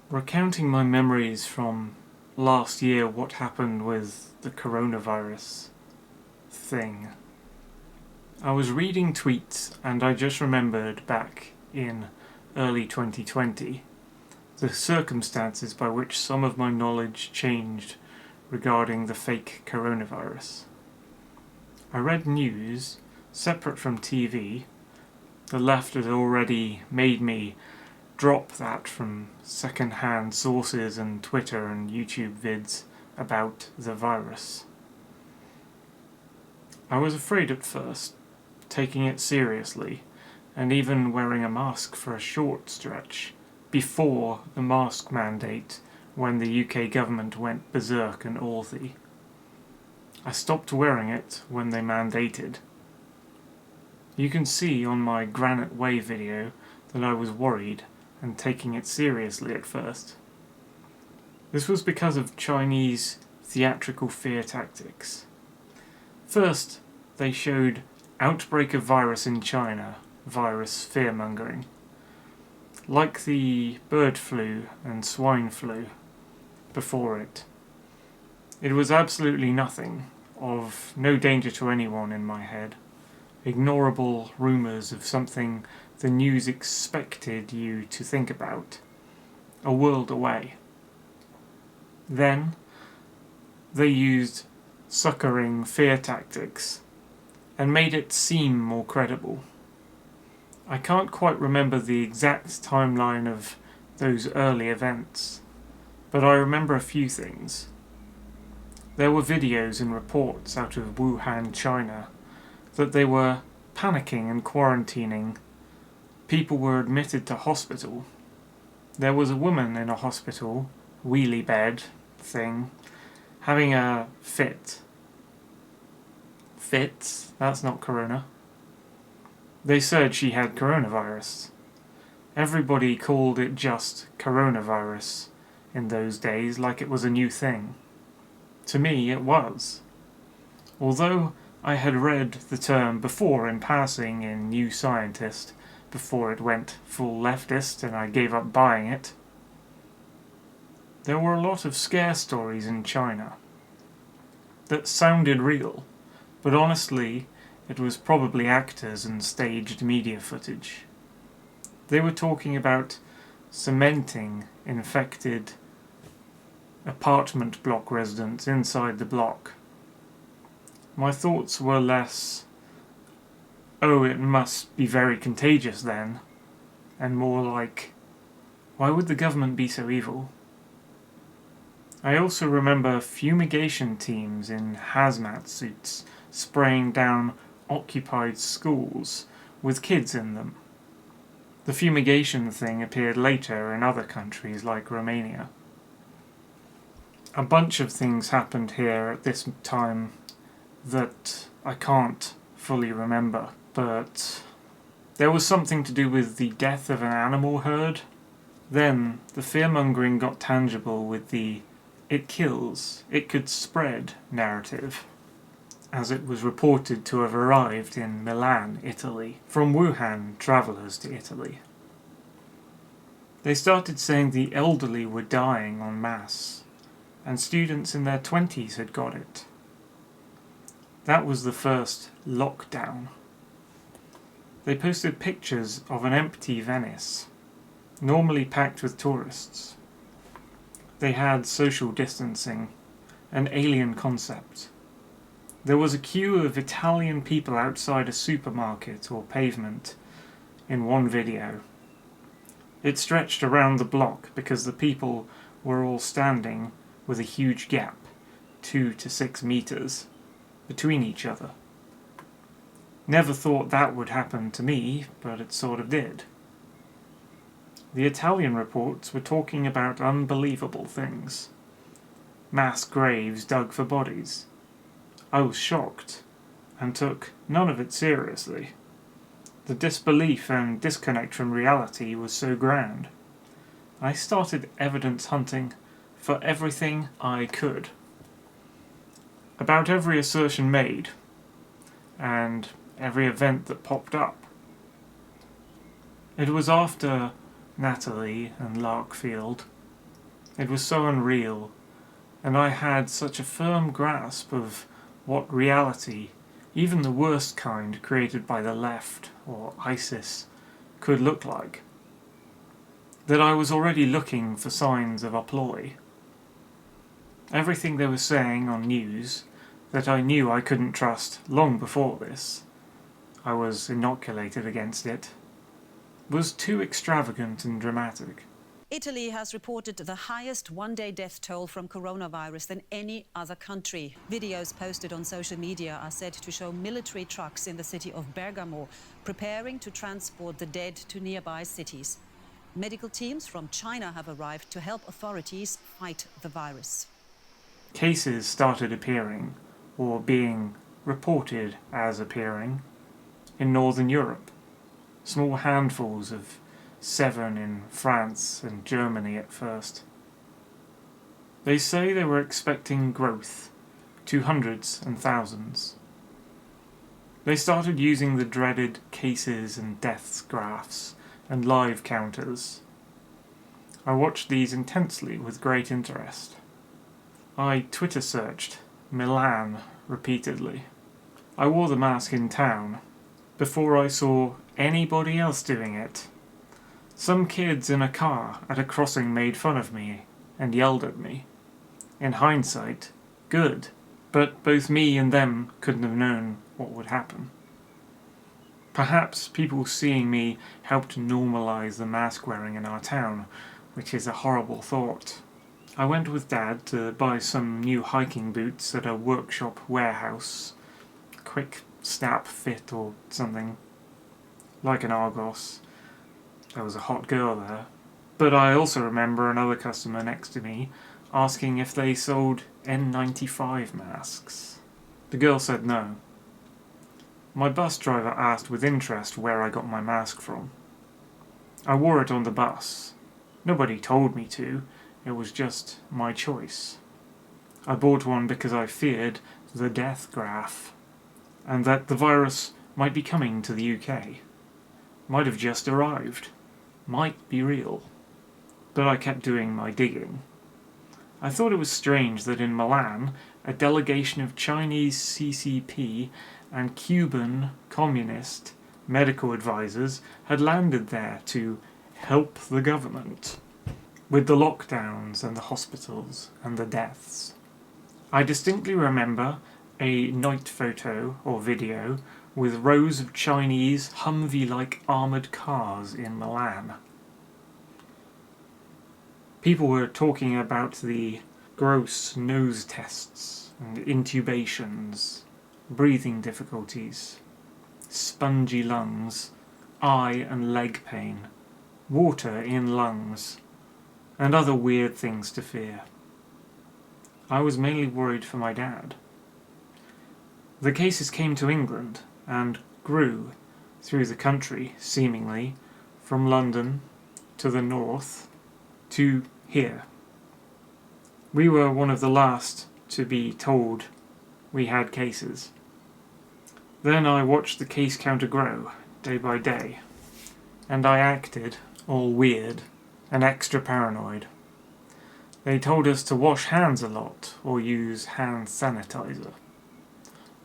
Recounting my memories from last year, what happened with the coronavirus thing. I was reading tweets and I just remembered back in early 2020 the circumstances by which some of my knowledge changed regarding the fake coronavirus. I read news separate from TV. The left had already made me drop that from second-hand sources and Twitter and YouTube vids about the virus. I was afraid at first, taking it seriously, and even wearing a mask for a short stretch, before the mask mandate when the UK government went berserk and authy. I stopped wearing it when they mandated. You can see on my Granite Way video that I was worried and taking it seriously at first. This was because of Chinese theatrical fear tactics. First, they showed outbreak of virus in China, virus fear-mongering. Like the bird flu and swine flu before it. It was absolutely nothing, of no danger to anyone in my head. Ignorable rumours of something the news expected you to think about, a world away. Then, they used succouring fear tactics and made it seem more credible. I can't quite remember the exact timeline of those early events, but I remember a few things. There were videos and reports out of Wuhan, China, that they were panicking and quarantining. People were admitted to hospital. There was a woman in a hospital, wheelie bed thing, having a fit. Fits? That's not corona. They said she had coronavirus. Everybody called it just coronavirus in those days, like it was a new thing. To me, it was. Although I had read the term before in passing in New Scientist, before it went full leftist and I gave up buying it. There were a lot of scare stories in China that sounded real, but honestly it was probably actors and staged media footage. They were talking about cementing infected apartment block residents inside the block. My thoughts were less, oh, it must be very contagious then, and more like, why would the government be so evil? I also remember fumigation teams in hazmat suits spraying down occupied schools with kids in them. The fumigation thing appeared later in other countries like Romania. A bunch of things happened here at this time that I can't fully remember, but there was something to do with the death of an animal herd. Then the fear-mongering got tangible with the "it kills, it could spread" narrative, as it was reported to have arrived in Milan, Italy, from Wuhan travellers to Italy. They started saying the elderly were dying en masse, and students in their 20s had got it. That was the first lockdown. They posted pictures of an empty Venice, normally packed with tourists. They had social distancing, an alien concept. There was a queue of Italian people outside a supermarket or pavement in one video. It stretched around the block because the people were all standing with a huge gap, 2 to 6 meters, between each other. Never thought that would happen to me, but it sort of did. The Italian reports were talking about unbelievable things. Mass graves dug for bodies. I was shocked, and took none of it seriously. The disbelief and disconnect from reality was so grand. I started evidence hunting for everything I could. About every assertion made, and every event that popped up. It was after Natalie and Larkfield It was so unreal, and I had such a firm grasp of what reality, even the worst kind created by the left or ISIS, could look like, that I was already looking for signs of a ploy. Everything they were saying on news, that I knew I couldn't trust long before this, I was inoculated against it, was too extravagant and dramatic. Italy has reported the highest one-day death toll from coronavirus than any other country. Videos posted on social media are said to show military trucks in the city of Bergamo preparing to transport the dead to nearby cities. Medical teams from China have arrived to help authorities fight the virus. Cases started appearing, or being reported as appearing, in Northern Europe. Small handfuls of 7 in France and Germany at first. They say they were expecting growth to hundreds and thousands. They started using the dreaded cases and deaths graphs and live counters. I watched these intensely with great interest. I Twitter searched Milan repeatedly. I wore the mask in town before I saw anybody else doing it. Some kids in a car at a crossing made fun of me and yelled at me. In hindsight, good, but both me and them couldn't have known what would happen. Perhaps people seeing me helped normalise the mask wearing in our town, which is a horrible thought. I went with Dad to buy some new hiking boots at a workshop warehouse. Quick snap fit or something. Like an Argos. There was a hot girl there. But I also remember another customer next to me asking if they sold N95 masks. The girl said no. My bus driver asked with interest where I got my mask from. I wore it on the bus. Nobody told me to. It was just my choice. I bought one because I feared the death graph, and that the virus might be coming to the UK. Might have just arrived. Might be real. But I kept doing my digging. I thought it was strange that in Milan, a delegation of Chinese CCP and Cuban communist medical advisors had landed there to help the government with the lockdowns and the hospitals and the deaths. I distinctly remember a night photo or video with rows of Chinese Humvee-like armoured cars in Milan. People were talking about the gross nose tests and intubations, breathing difficulties, spongy lungs, eye and leg pain, water in lungs, and other weird things to fear. I was mainly worried for my dad. The cases came to England and grew through the country, seemingly, from London to the north to here. We were one of the last to be told we had cases. Then I watched the case counter grow, day by day, and I acted all weird and extra paranoid. They told us to wash hands a lot or use hand sanitizer.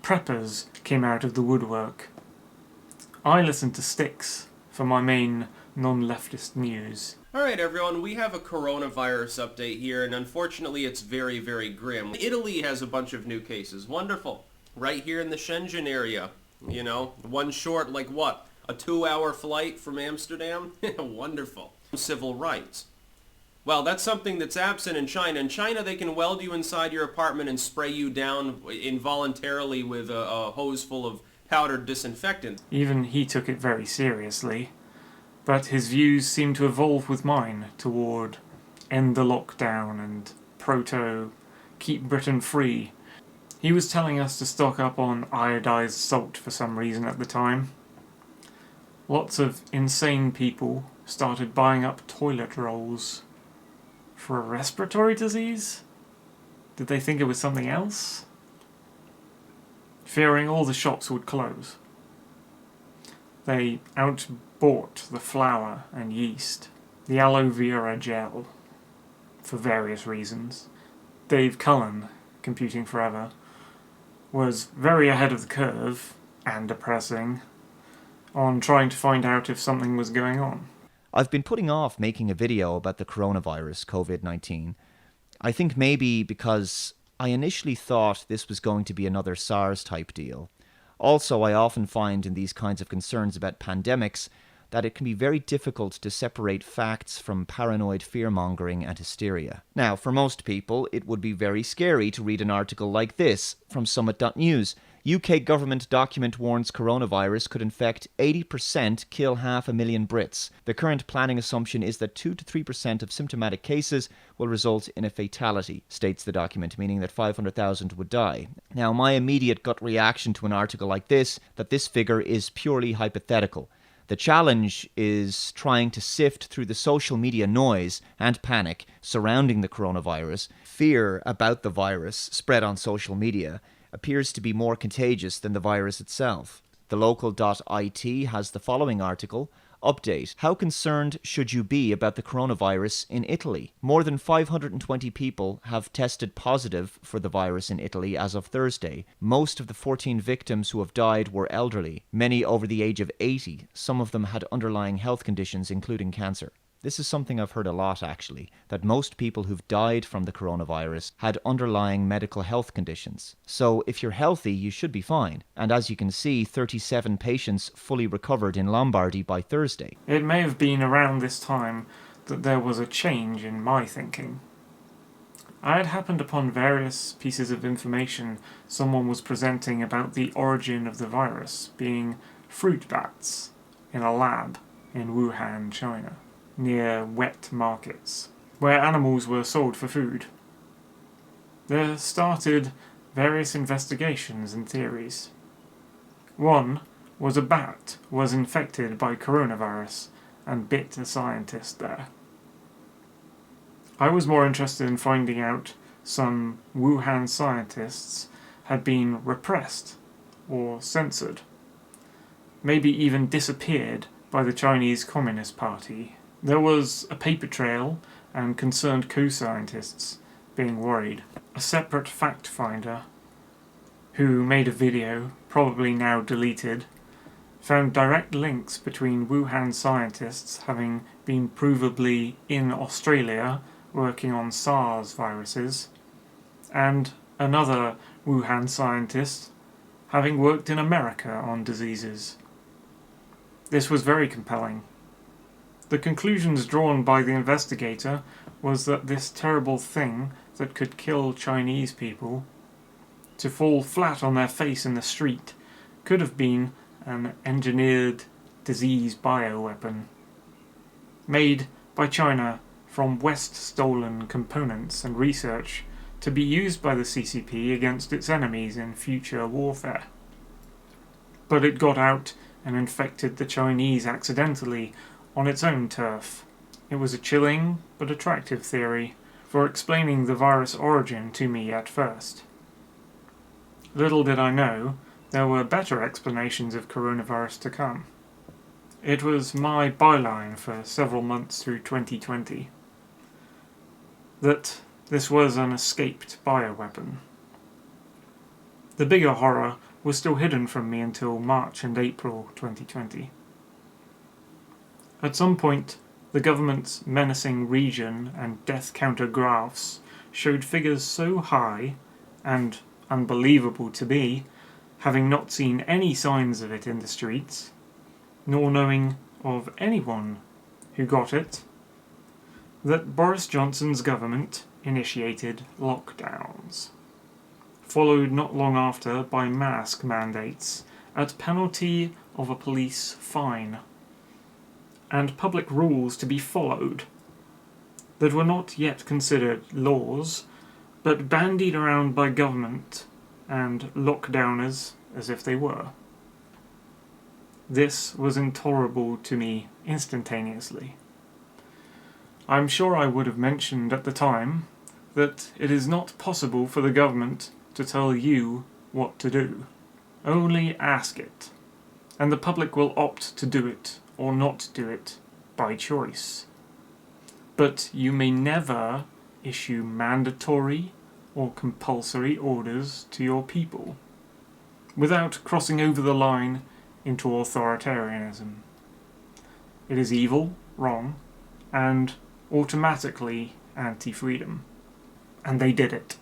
Preppers came out of the woodwork. I listened to Styx for my main non-leftist news. Alright everyone, we have a coronavirus update here, and unfortunately it's very, very grim. Italy has a bunch of new cases. Wonderful. Right here in the Shenzhen area. You know, one short, like what? A 2-hour flight from Amsterdam? Wonderful. Civil rights. Well, that's something that's absent in China. In China, they can weld you inside your apartment and spray you down involuntarily with a hose full of powdered disinfectant. Even he took it very seriously, but his views seemed to evolve with mine toward end the lockdown and proto keep Britain free. He was telling us to stock up on iodized salt for some reason at the time. Lots of insane people started buying up toilet rolls for a respiratory disease? Did they think it was something else? Fearing all the shops would close. They outbought the flour and yeast, the aloe vera gel. for various reasons. Dave Cullen, ComputingForever, was very ahead of the curve, and depressing, on trying to find out if something was going on. I've been putting off making a video about the coronavirus, COVID-19. I think maybe because I initially thought this was going to be another SARS type deal. Also, I often find in these kinds of concerns about pandemics that it can be very difficult to separate facts from paranoid fear-mongering and hysteria. Now, for most people, it would be very scary to read an article like this from Summit.News. UK government document warns coronavirus could infect 80%, kill 500,000 Brits. The current planning assumption is that 2 to 3% of symptomatic cases will result in a fatality, states the document, meaning that 500,000 would die. Now, my immediate gut reaction to an article like this, that this figure is purely hypothetical. The challenge is trying to sift through the social media noise and panic surrounding the coronavirus. Fear about the virus spread on social media appears to be more contagious than the virus itself. The local.it has the following article. Update. How concerned should you be about the coronavirus in Italy? More than 520 people have tested positive for the virus in Italy as of Thursday. Most of the 14 victims who have died were elderly, many over the age of 80. Some of them had underlying health conditions, including cancer. This is something I've heard a lot, actually, that most people who've died from the coronavirus had underlying medical health conditions. So if you're healthy, you should be fine. And as you can see, 37 patients fully recovered in Lombardy by Thursday. It may have been around this time that there was a change in my thinking. I had happened upon various pieces of information someone was presenting about the origin of the virus being fruit bats in a lab in Wuhan, China, near wet markets, where animals were sold for food. There started various investigations and theories. One was a bat was infected by coronavirus and bit a scientist there. I was more interested in finding out some Wuhan scientists had been repressed or censored, maybe even disappeared by the Chinese Communist Party. There was a paper trail and concerned co-scientists being worried. A separate fact finder, who made a video, probably now deleted, found direct links between Wuhan scientists having been provably in Australia working on SARS viruses, and another Wuhan scientist having worked in America on diseases. This was very compelling. The conclusions drawn by the investigator was that this terrible thing that could kill Chinese people, to fall flat on their face in the street, could have been an engineered disease bioweapon, made by China from West-stolen components and research to be used by the CCP against its enemies in future warfare. But it got out and infected the Chinese accidentally on its own turf. It was a chilling but attractive theory for explaining the virus origin to me at first. Little did I know there were better explanations of coronavirus to come. It was my byline for several months through 2020 that this was an escaped bioweapon. The bigger horror was still hidden from me until March and April 2020. At some point, the government's menacing region and death counter graphs showed figures so high, and unbelievable to me, having not seen any signs of it in the streets, nor knowing of anyone who got it, that Boris Johnson's government initiated lockdowns, followed not long after by mask mandates at penalty of a police fine, and public rules to be followed that were not yet considered laws, but bandied around by government and lockdowners as if they were. This was intolerable to me instantaneously. I'm sure I would have mentioned at the time that it is not possible for the government to tell you what to do. Only ask it, and the public will opt to do it or not do it by choice. But you may never issue mandatory or compulsory orders to your people, without crossing over the line into authoritarianism. It is evil, wrong, and automatically anti-freedom. And they did it.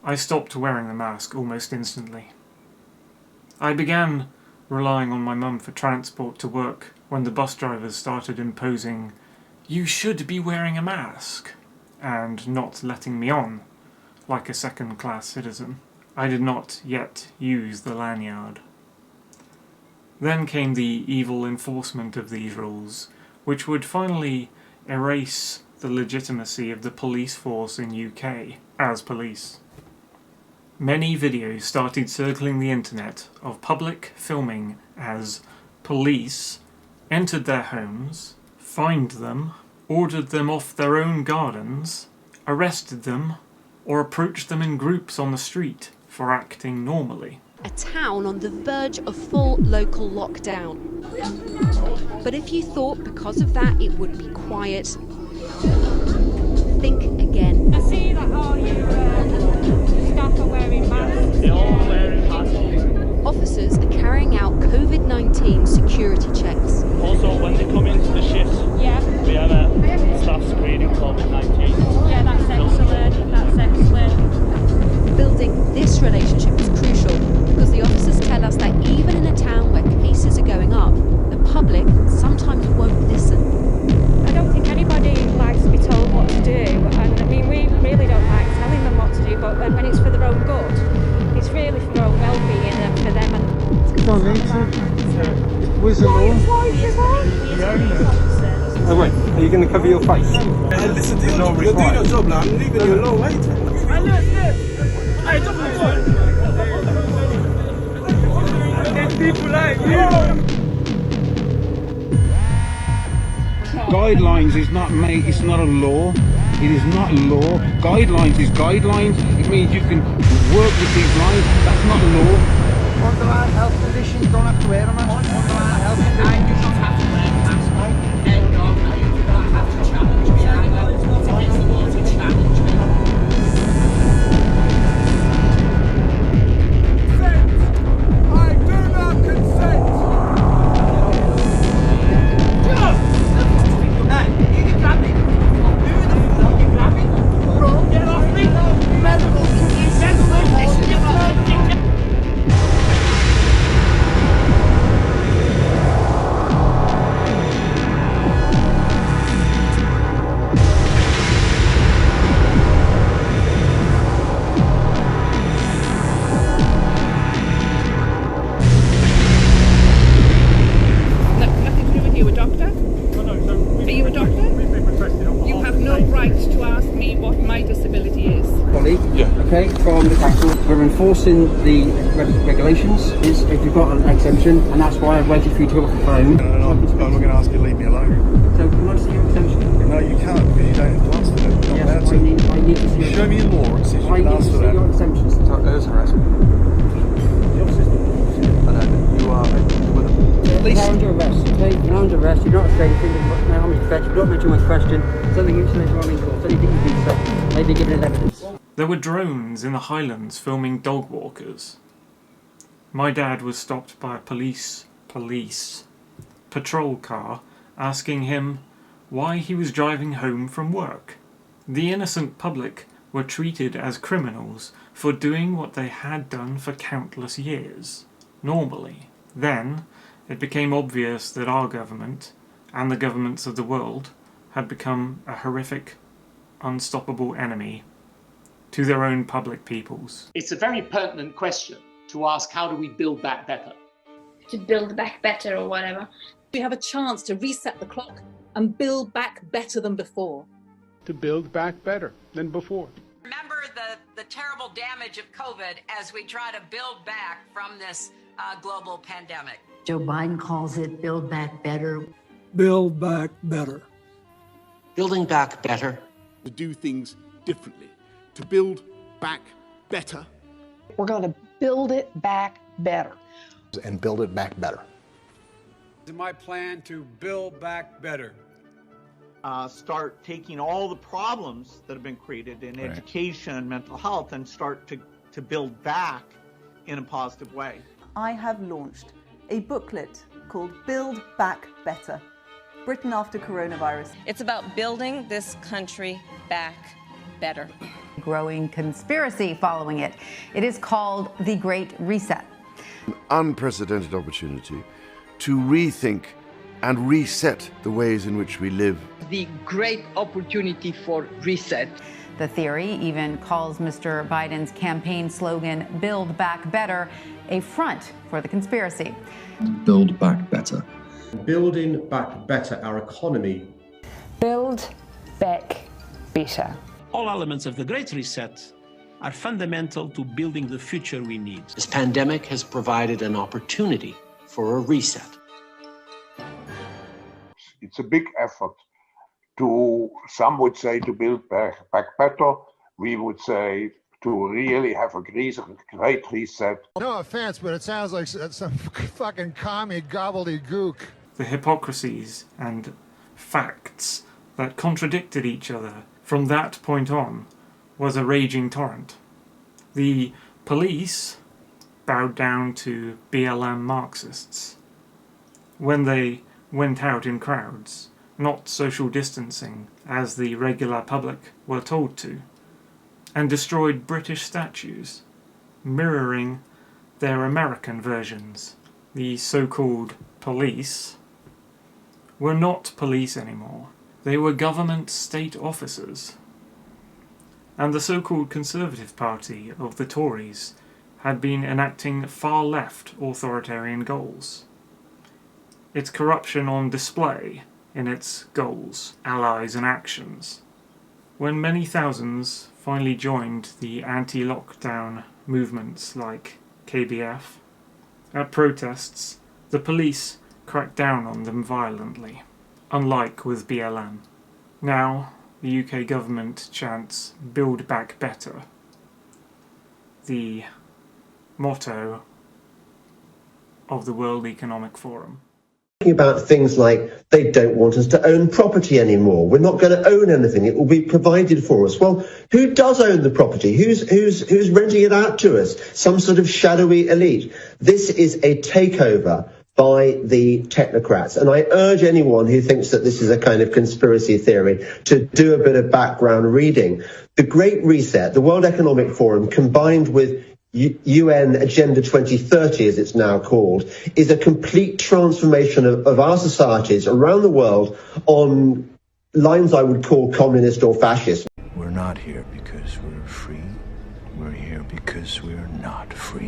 I stopped wearing the mask almost instantly. I began relying on my mum for transport to work when the bus drivers started imposing, "You should be wearing a mask," and not letting me on, like a second-class citizen. I did not yet use the lanyard. Then came the evil enforcement of these rules, which would finally erase the legitimacy of the police force in UK as police. Many videos started circling the internet of public filming as police entered their homes, fined them, ordered them off their own gardens, arrested them, or approached them in groups on the street for acting normally. A town on the verge of full local lockdown. But if you thought because of that it would be quiet, think again. I see that all your staff are wearing masks. They're all wearing masks. Officers are carrying out COVID-19 security checks. Also, when they come into the shifts, Yeah, we have a staff screening COVID-19. yeah, that's excellent. That's excellent. Building this relationship is crucial because the officers tell us that even in a town where cases are going up, the public sometimes won't listen. I don't think anybody likes to be told what to do, and I mean, we really don't like telling them what to do, but when it's for their own good, it's really for their own well-being and for them. Where's the law? Oh wait, are you going to cover your face? Hey, listen, you're doing your job now. I'm leaving you alone, wait. People like you. Guidelines is not made, it's not a law. It is not law. Guidelines is guidelines. It means you can work with these lines. That's not law. Underlying health conditions don't have to wear a mask. Underlying health conditions you don't have to wear a mask. End of. You don't have to challenge me either. It's the law to challenge me. I do not consent. Hey, you can grab me. Who the fuck are you grabbing? Bro, get off me. Medical Nothing to do with you, a doctor? Are you a doctor? You have no right to ask me what my disability is. colleague, okay, from the council. We're enforcing the regulations. Is if you've got an exemption, and that's why I've waited for you to go off the phone. I'm not going to ask you to leave me alone. So can I see your exemption? No, you can't because you don't have to ask for them. You're not allowed Yes, to. I need to see. Show me a law that says you I can need to ask see for your them. exemptions. There's harassment. I know. You are with them. You're under arrest, okay? You're under arrest. You're not saying anything. No harm is defence. You don't make too much question. Something you later on in court. Anything you can say. Maybe given as evidence. There were drones in the Highlands filming dog walkers. My dad was stopped by a police patrol car asking him why he was driving home from work. The innocent public were treated as criminals for doing what they had done for countless years, normally. Then, it became obvious that our government, and the governments of the world, had become a horrific, unstoppable enemy to their own public peoples. It's a very pertinent question to ask, how do we build back better? To build back better or whatever. We have a chance to reset the clock and build back better than before. To build back better than before. Remember the terrible damage of COVID as we try to build back from this global pandemic. Joe Biden calls it Build Back Better. Build back better. Building back better. To do things differently. to build back better. We're going to build it back better. And build it back better. My plan to build back better. Start taking all the problems that have been created in education and mental health and start to build back in a positive way. I have launched a booklet called Build Back Better, Britain After Coronavirus. It's about building this country back better. Growing conspiracy following it. It is called the Great Reset. An unprecedented opportunity to rethink and reset the ways in which we live. The great opportunity for reset. The theory even calls Mr. Biden's campaign slogan, Build Back Better, a front for the conspiracy. Build back better. Building back better our economy. Build back better. All elements of the Great Reset are fundamental to building the future we need. This pandemic has provided an opportunity for a reset. It's a big effort to, some would say, to build back better. We would say to really have a great reset. No offense, but it sounds like some fucking commie gobbledygook. The hypocrisies and facts that contradicted each other from that point on was a raging torrent. The police bowed down to BLM Marxists when they went out in crowds, not social distancing as the regular public were told to, and destroyed British statues, mirroring their American versions. The so-called police were not police anymore. They were government state officers. And the so-called Conservative Party of the Tories had been enacting far-left authoritarian goals. Its corruption on display in its goals, allies and actions. When many thousands finally joined the anti-lockdown movements like KBF, at protests, the police cracked down on them violently, unlike with BLM. Now, the UK government chants Build Back Better, the motto of the World Economic Forum. About things like they don't want us to own property anymore. We're not going to own anything. It will be provided for us. Well, who does own the property? Who's renting it out to us? Some sort of shadowy elite. This is a takeover by the technocrats. And I urge anyone who thinks that this is a kind of conspiracy theory to do a bit of background reading. The Great Reset, the World Economic Forum, combined with UN Agenda 2030, as it's now called, is a complete transformation of our societies around the world on lines I would call communist or fascist. We're not here because we're free. We're here because we're not free.